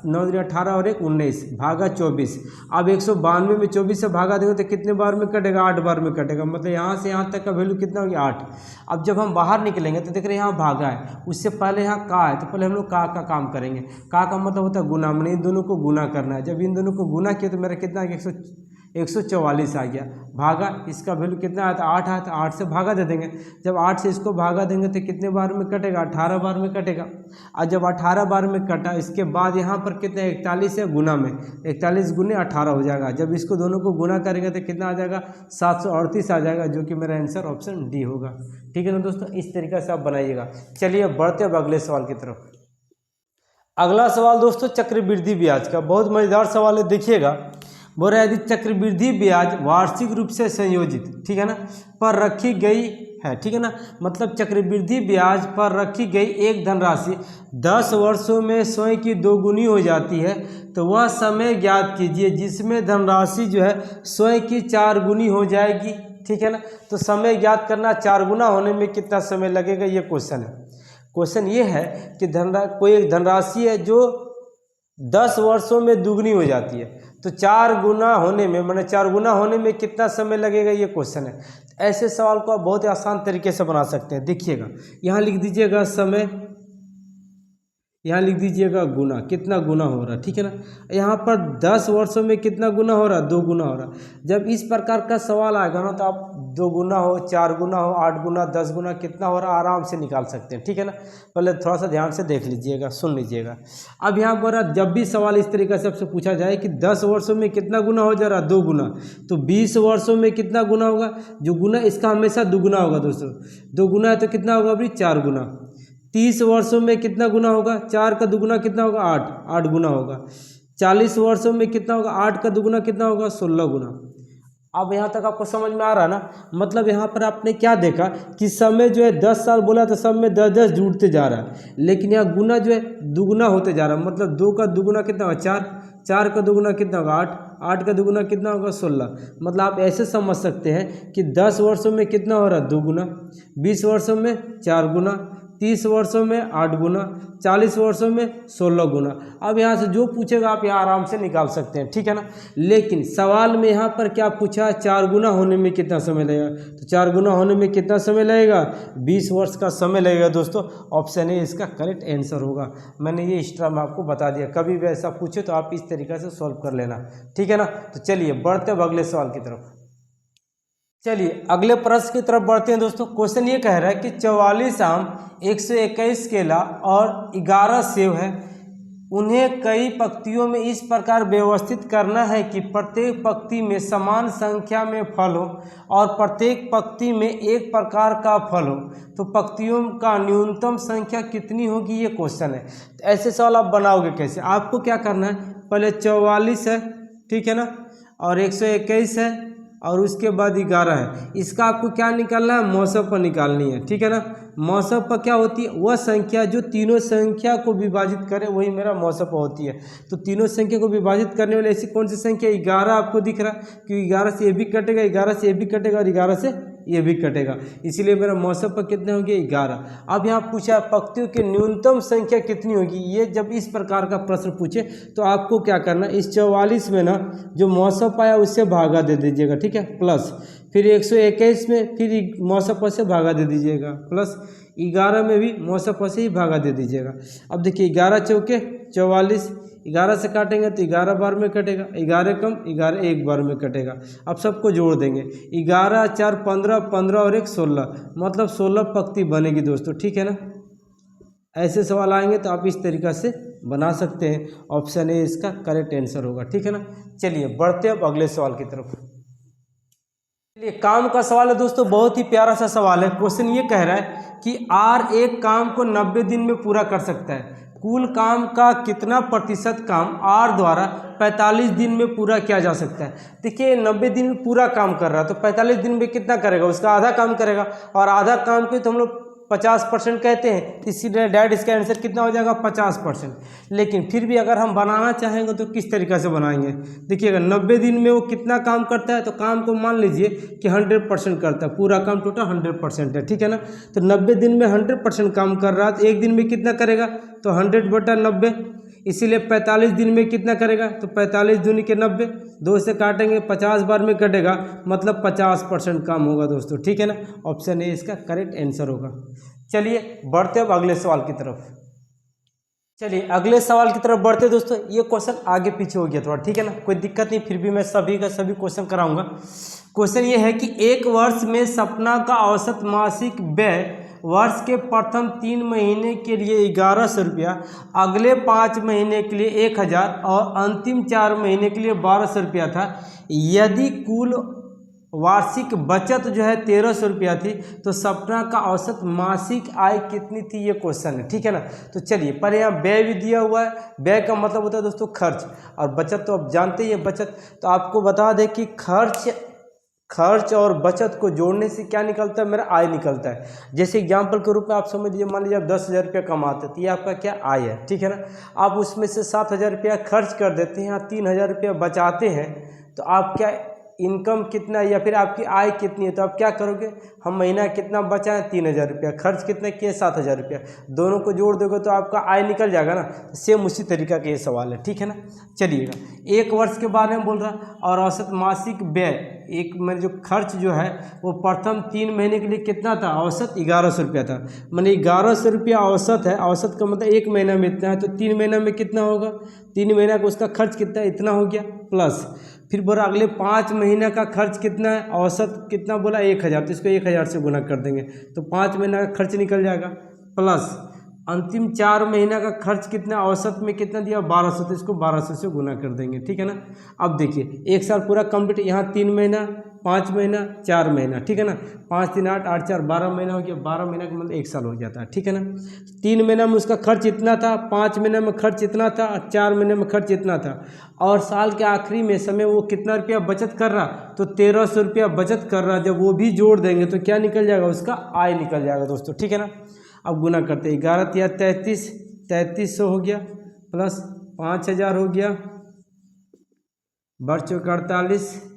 9 दूनी 18 और 1 19 भागा 24। अब 192 में 24 से भागा देंगे तो कितने बार में कटेगा, 8 बार में कटेगा, मतलब यहाँ से यहाँ तक का वैल्यू कितना हो गया 8। अब जब हम बाहर निकलेंगे तो देख रहे हैं यहाँ भागा है, उससे पहले यहाँ का है, तो पहले हम लोग का काम करेंगे। का मतलब होता है गुना, मैंने इन दोनों को गुना करना है। जब इन दोनों को गुना किया तो मेरा कितना आ गया 144 आ गया, भागा इसका वैल्यू कितना आया था 8 आया था, 8 से भागा दे देंगे। जब 8 से इसको भागा देंगे तो कितने बार में कटेगा, 18 बार में कटेगा। और जब 18 बार में कटा इसके बाद यहाँ पर कितने 41 है गुना में, 41 गुने 18 हो जाएगा। जब इसको दोनों को गुना करेंगे तो कितना आ जाएगा 738 आ जाएगा, जो कि मेरा आंसर ऑप्शन डी होगा, ठीक है ना दोस्तों। इस तरीके से आप बनाइएगा। चलिए बढ़ते अब अगले सवाल की तरफ। अगला सवाल दोस्तों चक्रवृद्धि ब्याज का, बहुत मज़ेदार सवाल है, देखिएगा। बोल रहा है यदि चक्रवृद्धि ब्याज वार्षिक रूप से संयोजित, ठीक है ना, पर रखी गई है, ठीक है ना, मतलब चक्रवृद्धि ब्याज पर रखी गई एक धनराशि 10 वर्षों में स्वयं की 2 गुनी हो जाती है, तो वह समय ज्ञात कीजिए जिसमें धनराशि जो है स्वयं की 4 गुनी हो जाएगी, ठीक है ना। तो समय ज्ञात करना, 4 गुना होने में कितना समय लगेगा, ये क्वेश्चन है। क्वेश्चन ये है कि कोई एक धनराशि है जो 10 वर्षों में दुगनी हो जाती है, तो 4 गुना होने में, मैंने 4 गुना होने में कितना समय लगेगा, ये क्वेश्चन है। ऐसे सवाल को आप बहुत ही आसान तरीके से बना सकते हैं। देखिएगा यहाँ लिख दीजिएगा समय, यहाँ लिख दीजिएगा गुना, कितना गुना हो रहा है, ठीक है ना। यहाँ पर 10 वर्षों में कितना गुना हो रहा है, 2 गुना हो रहा है। जब इस प्रकार का सवाल आएगा ना तो आप 2 गुना हो, 4 गुना हो, 8 गुना, 10 गुना कितना हो रहा है आराम से निकाल सकते हैं, ठीक है ना। पहले थोड़ा सा ध्यान से देख लीजिएगा, सुन लीजिएगा। अब यहाँ पर जब भी सवाल इस तरीके से आपसे पूछा जाए कि 10 वर्षों में कितना गुना हो जा रहा है, 2 गुना, तो 20 वर्षों में कितना गुना होगा, जो गुना इसका हमेशा दुगुना होगा दोस्तों। 2 गुना है तो कितना होगा अभी 4 गुना। 30 वर्षों में कितना गुना होगा, 4 का दुगुना कितना होगा 8, 8 गुना होगा। 40 वर्षों में कितना होगा, 8 का दुगुना कितना होगा 16 गुना। अब यहाँ तक आपको समझ में आ रहा है ना। मतलब यहाँ पर आपने क्या देखा कि समय जो है 10 साल बोला तो सब में 10-10 जुड़ते जा रहा है, लेकिन यहाँ गुना जो है दुगुना होते जा रहा है। मतलब 2 का दुगुना कितना होगा 4, 4 का दुगुना कितना होगा 8, 8 का दुगुना कितना होगा 16। मतलब आप ऐसे समझ सकते हैं कि 10 वर्षों में कितना हो रहा है 2 गुना, 20 वर्षों में 4 गुना, 30 वर्षों में 8 गुना, 40 वर्षों में 16 गुना। अब यहाँ से जो पूछेगा आप यहाँ आराम से निकाल सकते हैं, ठीक है ना। लेकिन सवाल में यहाँ पर क्या पूछा है, 4 गुना होने में कितना समय लगेगा, तो 4 गुना होने में कितना समय लगेगा 20 वर्ष का समय लगेगा दोस्तों। ऑप्शन ए इसका करेक्ट आंसर होगा। मैंने ये एक्स्ट्रा में आपको बता दिया, कभी भी ऐसा पूछे तो आप इस तरीके से सॉल्व कर लेना, ठीक है ना। तो चलिए बढ़ते हैं अगले सवाल की तरफ। चलिए अगले प्रश्न की तरफ बढ़ते हैं दोस्तों। क्वेश्चन ये कह रहा है कि 44 आम, 121 केला और 11 सेब है, उन्हें कई पंक्तियों में इस प्रकार व्यवस्थित करना है कि प्रत्येक पंक्ति में समान संख्या में फल हो और प्रत्येक पंक्ति में एक प्रकार का फल हो, तो पंक्तियों का न्यूनतम संख्या कितनी होगी, ये क्वेश्चन है। तो ऐसे सवाल आप बनाओगे कैसे, आपको क्या करना है, पहले 44 है, ठीक है ना, और 121 है और उसके बाद 11 है। इसका आपको क्या निकालना है, मौसम पर निकालनी है, ठीक है ना। मौसम पर क्या होती है, वह संख्या जो तीनों संख्या को विभाजित करे वही मेरा मौसम पर होती है। तो तीनों संख्या को विभाजित करने वाली ऐसी कौन सी संख्या, 11 आपको दिख रहा है, क्योंकि 11 से ये भी कटेगा, 11 से ये भी कटेगा और 11 से ये भी कटेगा, इसीलिए मेरा मौसम पर कितने होंगे 11। अब यहाँ पूछा पंक्तियों की न्यूनतम संख्या कितनी होगी। ये जब इस प्रकार का प्रश्न पूछे तो आपको क्या करना, इस 44 में ना जो मौसम पाया उससे भागा दे दीजिएगा, ठीक है, प्लस फिर 121 में फिर मौसम पर से भागा दे दीजिएगा, प्लस 11 में भी मौसम पर से ही भागा दे दीजिएगा। अब देखिए 11 चौके 44, 11 से काटेंगे तो 11 बार में कटेगा, 11 कम 11 एक बार में कटेगा। अब सबको जोड़ देंगे, 11 4 15, 15 और 1 16, मतलब 16 पंक्ति बनेगी दोस्तों, ठीक है ना। ऐसे सवाल आएंगे तो आप इस तरीक़ा से बना सकते हैं। ऑप्शन ए इसका करेक्ट आंसर होगा, ठीक है ना। चलिए बढ़ते अब अगले सवाल की तरफ। चलिए काम का सवाल है दोस्तों, बहुत ही प्यारा सा सवाल है। क्वेश्चन ये कह रहा है कि आर एक काम को 90 दिन में पूरा कर सकता है, कुल काम का कितना प्रतिशत काम आर द्वारा 45 दिन में पूरा किया जा सकता है। देखिए 90 दिन में पूरा काम कर रहा है तो 45 दिन में कितना करेगा, उसका आधा काम करेगा, और आधा काम को तो हम लोग 50% कहते हैं, इसीलिए डायरेक्ट इसका आंसर कितना हो जाएगा 50%। लेकिन फिर भी अगर हम बनाना चाहेंगे तो किस तरीक़े से बनाएंगे, देखिएगा 90 दिन में वो कितना काम करता है, तो काम को मान लीजिए कि 100% करता है, पूरा काम टोटल 100% है, ठीक है ना। तो 90 दिन में 100% काम कर रहा है तो एक दिन में कितना करेगा, तो 100/90, इसीलिए 45 दिन में कितना करेगा, तो 45 दूनी के 90, 2 से काटेंगे 50 बार में कटेगा, मतलब 50% काम होगा दोस्तों, ठीक है ना। ऑप्शन ए इसका करेक्ट आंसर होगा। चलिए बढ़ते अब अगले सवाल की तरफ। चलिए अगले सवाल की तरफ बढ़ते दोस्तों। ये क्वेश्चन आगे पीछे हो गया थोड़ा, ठीक है ना, कोई दिक्कत नहीं, फिर भी मैं सभी का सभी क्वेश्चन कराऊंगा। क्वेश्चन ये है कि एक वर्ष में सपना का औसत मासिक व्यय वर्ष के प्रथम 3 महीने के लिए 1100 रुपया, अगले 5 महीने के लिए 1000 और अंतिम 4 महीने के लिए 1200 रुपया था। यदि कुल वार्षिक बचत जो है 1300 रुपया थी, तो सपना का औसत मासिक आय कितनी थी, ये क्वेश्चन है, ठीक है ना। तो चलिए पर यहाँ व्यय भी दिया हुआ है, व्यय का मतलब होता है दोस्तों खर्च, और बचत तो आप जानते ही हैं बचत। तो आपको बता दें कि खर्च और बचत को जोड़ने से क्या निकलता है, मेरा आय निकलता है। जैसे एग्जाम्पल के रूप में आप समझ लीजिए, मान लीजिए आप 10,000 रुपया कमाते हैं तो ये आपका क्या आय है, ठीक है ना। आप उसमें से 7,000 रुपया खर्च कर देते हैं, यहाँ 3,000 रुपया बचाते हैं, तो आप क्या इनकम कितना या फिर आपकी आय कितनी है, तो आप क्या करोगे, हम महीना कितना बचा है 3,000 रुपया, खर्च कितना किए 7,000 रुपया, दोनों को जोड़ दोगे तो आपका आय निकल जाएगा ना। सेम उसी तरीका का ये सवाल है, ठीक है ना। चलिएगा एक वर्ष के बारे में बोल रहा, और औसत मासिक व्यय एक जो खर्च जो है वो प्रथम 3 महीने के लिए कितना था, औसत 1100 रुपया था, मैंने 1100 रुपया औसत है, औसत का मतलब एक महीना में इतना है, तो 3 महीना में कितना होगा, 3 महीना का उसका खर्च कितना, इतना हो गया, प्लस फिर बोला अगले 5 महीने का खर्च कितना है, औसत कितना बोला 1000, तो इसको 1000 से गुना कर देंगे तो 5 महीना का खर्च निकल जाएगा, प्लस अंतिम 4 महीना का खर्च कितना, औसत में कितना दिया 1200, तो इसको 1200 से गुना कर देंगे, ठीक है ना। अब देखिए एक साल पूरा कंप्लीट, यहाँ 3 महीना 5 महीना 4 महीना, ठीक है ना, 5 3 8 8 4 12 महीना हो गया, 12 महीना का मतलब 1 साल हो जाता है, ठीक है ना। 3 महीना में उसका खर्च इतना था, 5 महीने में खर्च इतना था, 4 महीने में खर्च इतना था, और साल के आखिरी में समय वो कितना रुपया बचत कर रहा, तो 1300 रुपया बचत कर रहा। जब वो भी जोड़ देंगे तो क्या निकल जाएगा, उसका आय निकल जाएगा दोस्तों, ठीक है ना। अब गुना करते हैं, 11 या 3300 हो गया, प्लस 5000 हो गया, बढ़ चुका 4800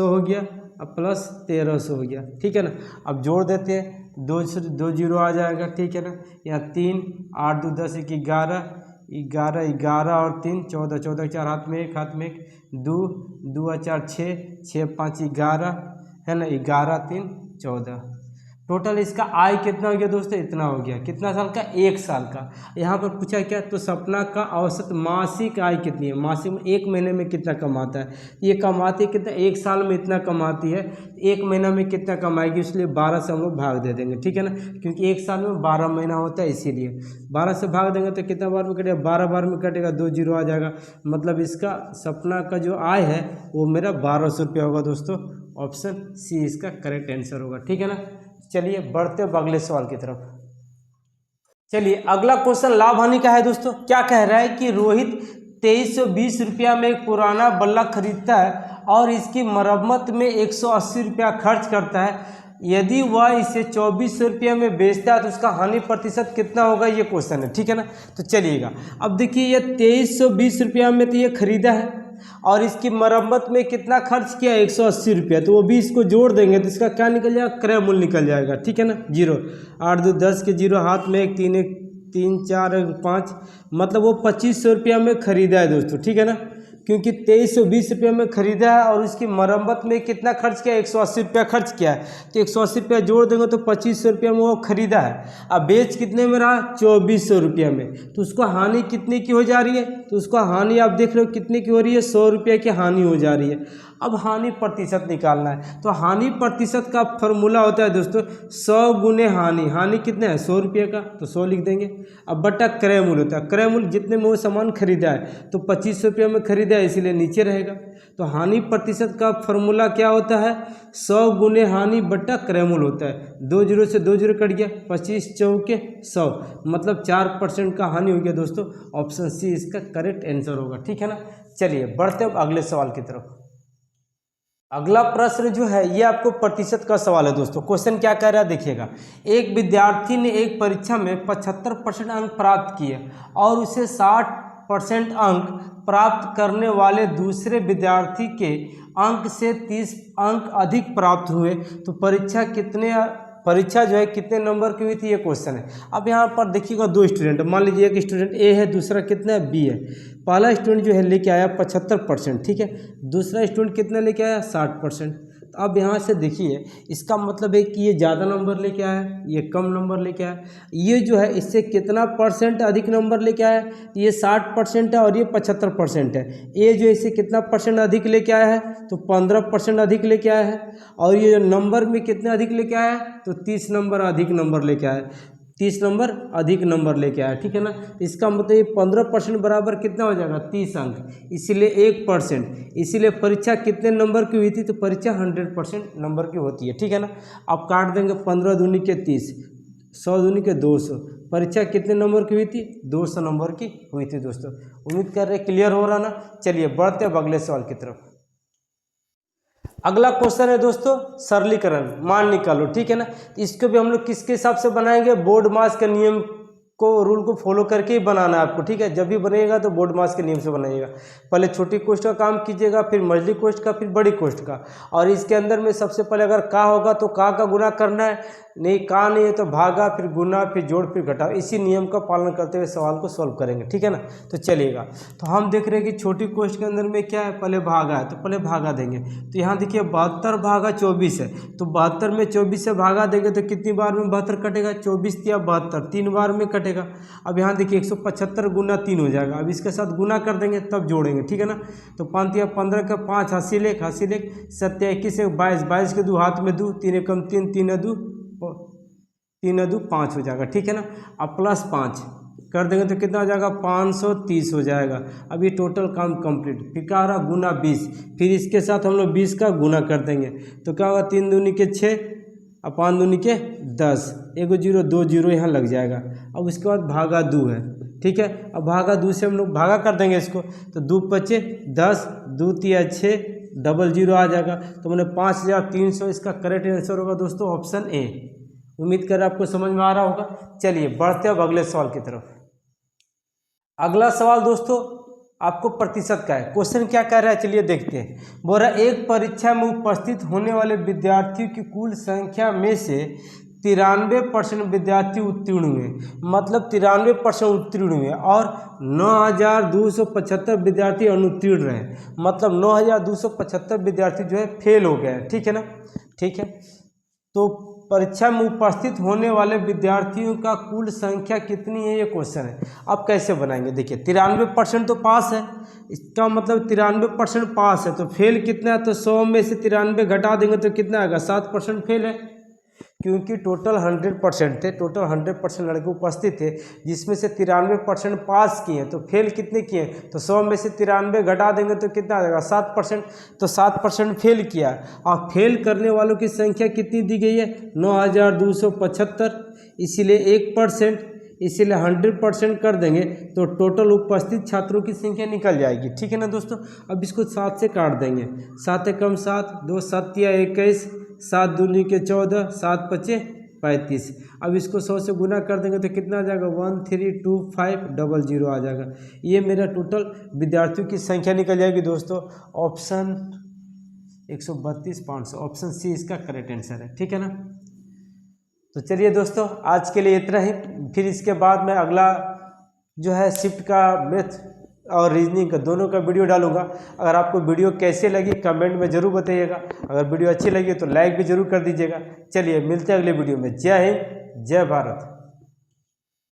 हो गया, अब प्लस 1300 हो गया, ठीक है ना। अब जोड़ देते हैं, 2 जीरो आ जाएगा, ठीक है ना। यहाँ 3 8 2 10 1 11 11 और 3 14 14 4 हाथ में 1 2 2 4 6 6 5 11 है ना, 11 3 14, टोटल इसका आय कितना हो गया दोस्तों, इतना हो गया। कितना साल का, 1 साल का। यहाँ पर पूछा क्या, तो सपना का औसत मासिक आय कितनी है, मासिक में 1 महीने में कितना कमाता है, ये कमाती है कितना, 1 साल में इतना कमाती है, 1 महीना में कितना कमाएगी, इसलिए 12 से हम लोग भाग दे देंगे, ठीक है ना, क्योंकि 1 साल में 12 महीना होता है, इसीलिए 12 से भाग देंगे तो कितना बार में कटेगा, 12 बार में कटेगा, 2 जीरो आ जाएगा, मतलब इसका सपना का जो आय है वो मेरा 1200 रुपया होगा दोस्तों। ऑप्शन सी इसका करेक्ट आंसर होगा, ठीक है ना। चलिए बढ़ते हैं अगले सवाल की तरफ। चलिए अगला क्वेश्चन लाभ हानि का है दोस्तों। क्या कह रहा है कि रोहित 2320 रुपया में एक पुराना बल्ला खरीदता है और इसकी मरम्मत में 180 रुपया खर्च करता है। यदि वह इसे 2400 रुपया में बेचता है तो उसका हानि प्रतिशत कितना होगा, ये क्वेश्चन है, ठीक है ना। तो चलिएगा अब देखिए, ये 2320 रुपया में तो ये खरीदा है और इसकी मरम्मत में कितना खर्च किया, 180 रुपया, तो वो भी इसको जोड़ देंगे तो इसका क्या निकल जाएगा, क्रय मूल्य निकल जाएगा, ठीक है ना। 0 8 2 10 के 0 हाथ में 1 3 3 4 5, मतलब वो 2500 रुपया में खरीदा है दोस्तों, ठीक है ना, क्योंकि 2320 रुपये में खरीदा है और उसकी मरम्मत में कितना खर्च किया, 180 रुपया खर्च किया है, तो 180 रुपया जोड़ देंगे तो 2500 रुपया में वो खरीदा है। अब बेच कितने में रहा, 2400 रुपया में, तो उसको हानि कितने की हो जा रही है, तो उसको हानि आप देख रहे हो कितने की हो रही है, 100 रुपये की हानि हो जा रही है। अब हानि प्रतिशत निकालना है, तो हानि प्रतिशत का फॉर्मूला होता है दोस्तों 100 गुने हानि। हानि कितने है 100 रुपये का, तो 100 लिख देंगे। अब बटा क्रय मूल्य होता है, क्रय मूल्य जितने में वो सामान खरीदा है तो 25 रुपये में खरीदा है इसीलिए नीचे रहेगा। तो हानि प्रतिशत का फॉर्मूला क्या होता है 100 गुने हानि बटा क्रय मूल्य होता है। 2 जीरो से 2 जीरो कट गया, 25 चौके 100, मतलब 4% का हानि हो गया दोस्तों। ऑप्शन सी इसका करेक्ट आंसर होगा, ठीक है ना। चलिए बढ़ते अब अगले सवाल की तरफ। अगला प्रश्न जो है ये आपको प्रतिशत का सवाल है दोस्तों। क्वेश्चन क्या कह रहा है देखिएगा, एक विद्यार्थी ने एक परीक्षा में 75% अंक प्राप्त किए और उसे 60% अंक प्राप्त करने वाले दूसरे विद्यार्थी के अंक से 30 अंक अधिक प्राप्त हुए, तो परीक्षा जो है कितने नंबर की हुई थी, ये क्वेश्चन है। अब यहाँ पर देखिएगा दो स्टूडेंट, मान लीजिए एक स्टूडेंट ए है, दूसरा कितना है बी है। पहला स्टूडेंट जो है लेके आया 75%, ठीक है, दूसरा स्टूडेंट कितना लेके आया 60%। तो अब यहाँ से देखिए इसका मतलब है कि ये ज़्यादा नंबर लेके आया, ये कम नंबर लेके आया। ये जो है इससे कितना परसेंट अधिक नंबर लेके आया, ये 60% है और ये 75% है। ए जो इससे कितना परसेंट अधिक लेके आया है, तो 15% अधिक लेके आया है। और ये नंबर में कितने अधिक लेके आया है, तो 30 नंबर अधिक नंबर लेके आया है, 30 नंबर अधिक नंबर लेके आया, ठीक है ना। इसका मतलब ये 15% बराबर कितना हो जाएगा 30 अंक, इसीलिए 1%, इसीलिए परीक्षा कितने नंबर की हुई थी, तो परीक्षा 100% नंबर की होती है, ठीक है ना। अब काट देंगे 15 दूनी के 30, 100 दूनी के 200, परीक्षा कितने नंबर की हुई थी 200 नंबर की हुई थी दोस्तों। उम्मीद कर रहे क्लियर हो रहा ना। चलिए बढ़ते अब अगले सवाल की तरफ। अगला क्वेश्चन है दोस्तों सरलीकरण, मान निकालो, ठीक है ना। तो इसको भी हम लोग किसके हिसाब से बनाएंगे, बोर्ड मास के नियम को, रूल को फॉलो करके ही बनाना है आपको, ठीक है। जब भी बनेगा तो बोर्ड मास के नियम से बनाइएगा। पहले छोटी कोष्ठ का काम कीजिएगा, फिर मझली कोष्ठ का, फिर बड़ी कोष्ठ का। और इसके अंदर में सबसे पहले अगर का होगा तो का गुना करना है, नहीं का नहीं है तो भागा, फिर गुना, फिर जोड़, फिर घटा। इसी नियम का पालन करते हुए सवाल को सॉल्व करेंगे, ठीक है ना। तो चलिएगा, तो हम देख रहे हैं कि छोटी कोष्ठ के अंदर में क्या है, पहले भागा है तो पहले भागा देंगे। तो यहाँ देखिए 72 भागा 24 है, तो 72 में 24 से भागा देंगे तो कितनी बार में 72 कटेगा, 24 या 72, 3 बार में कटेगा। अब यहाँ देखिए 175 गुना 3 हो जाएगा। अब इसके साथ गुना कर देंगे तब जोड़ेंगे, ठीक है ना। तो 5 या 15 का 5, हासिल 1, 7 21 22, 22 के 2 हाथ में 2, 3 एकम 3, 3 2 5 हो जाएगा, ठीक है ना। अब प्लस 5 कर देंगे तो कितना हो जाएगा 530 हो जाएगा। अब ये टोटल काम कंप्लीट। फिर क्या रहा गुना 20, फिर इसके साथ हम लोग 20 का गुना कर देंगे तो क्या होगा 3 दूनी के 6 और 5 दूनी के 10, 1 0 2 0 यहाँ लग जाएगा। अब उसके बाद भागा 2 है, ठीक है। अब भागा 2 से हम लोग भागा कर देंगे इसको, तो 2 5 10, 2 3 6, 0 0 आ जाएगा। तो मैंने 5300 इसका करेक्ट आंसर होगा दोस्तों ऑप्शन ए। उम्मीद कर आपको समझ में आ रहा होगा। चलिए बढ़ते अब अगले सवाल की तरफ। अगला सवाल दोस्तों आपको प्रतिशत का है। क्वेश्चन क्या कह रहा है चलिए देखते हैं। बोल रहा एक परीक्षा में उपस्थित होने वाले विद्यार्थियों की कुल संख्या में से 93% विद्यार्थी उत्तीर्ण हुए, मतलब 93% उत्तीर्ण हुए और 9275 विद्यार्थी अनुत्तीर्ण रहे, मतलब 9275 विद्यार्थी जो है फेल हो गए, ठीक है ना। ठीक है, तो परीक्षा में उपस्थित होने वाले विद्यार्थियों का कुल संख्या कितनी है, ये क्वेश्चन है। अब कैसे बनाएंगे देखिए, 93% तो पास है, इसका मतलब 93% पास है, तो फेल कितना है, तो 100 में से 93 घटा देंगे तो कितना आएगा 7% फेल है, क्योंकि टोटल 100% थे, टोटल 100% लड़के उपस्थित थे, जिसमें से 93% पास किए, तो फेल कितने किए, तो 100 में से 93 घटा देंगे तो कितना आ जाएगा 7%, तो 7% फेल किया। और फेल करने वालों की संख्या कितनी दी गई है 9275, इसीलिए 1%, इसीलिए 100% कर देंगे तो टोटल उपस्थित छात्रों की संख्या निकल जाएगी, ठीक है ना दोस्तों। अब इसको 7 से काट देंगे, 7 एकम 7, 2 7 या 21, 7 दूनी के 14, 7 5 35। अब इसको 100 से गुना कर देंगे तो कितना आ जाएगा 132500 आ जाएगा। ये मेरा टोटल विद्यार्थियों की संख्या निकल जाएगी दोस्तों। ऑप्शन 132,500, ऑप्शन सी इसका करेक्ट आंसर है, ठीक है ना। तो चलिए दोस्तों आज के लिए इतना ही, फिर इसके बाद मैं अगला जो है शिफ्ट का मैथ और रीजनिंग का दोनों का वीडियो डालूंगा। अगर आपको वीडियो कैसे लगी कमेंट में ज़रूर बताइएगा, अगर वीडियो अच्छी लगी तो लाइक भी ज़रूर कर दीजिएगा। चलिए मिलते हैं अगले वीडियो में। जय हिंद, जय भारत।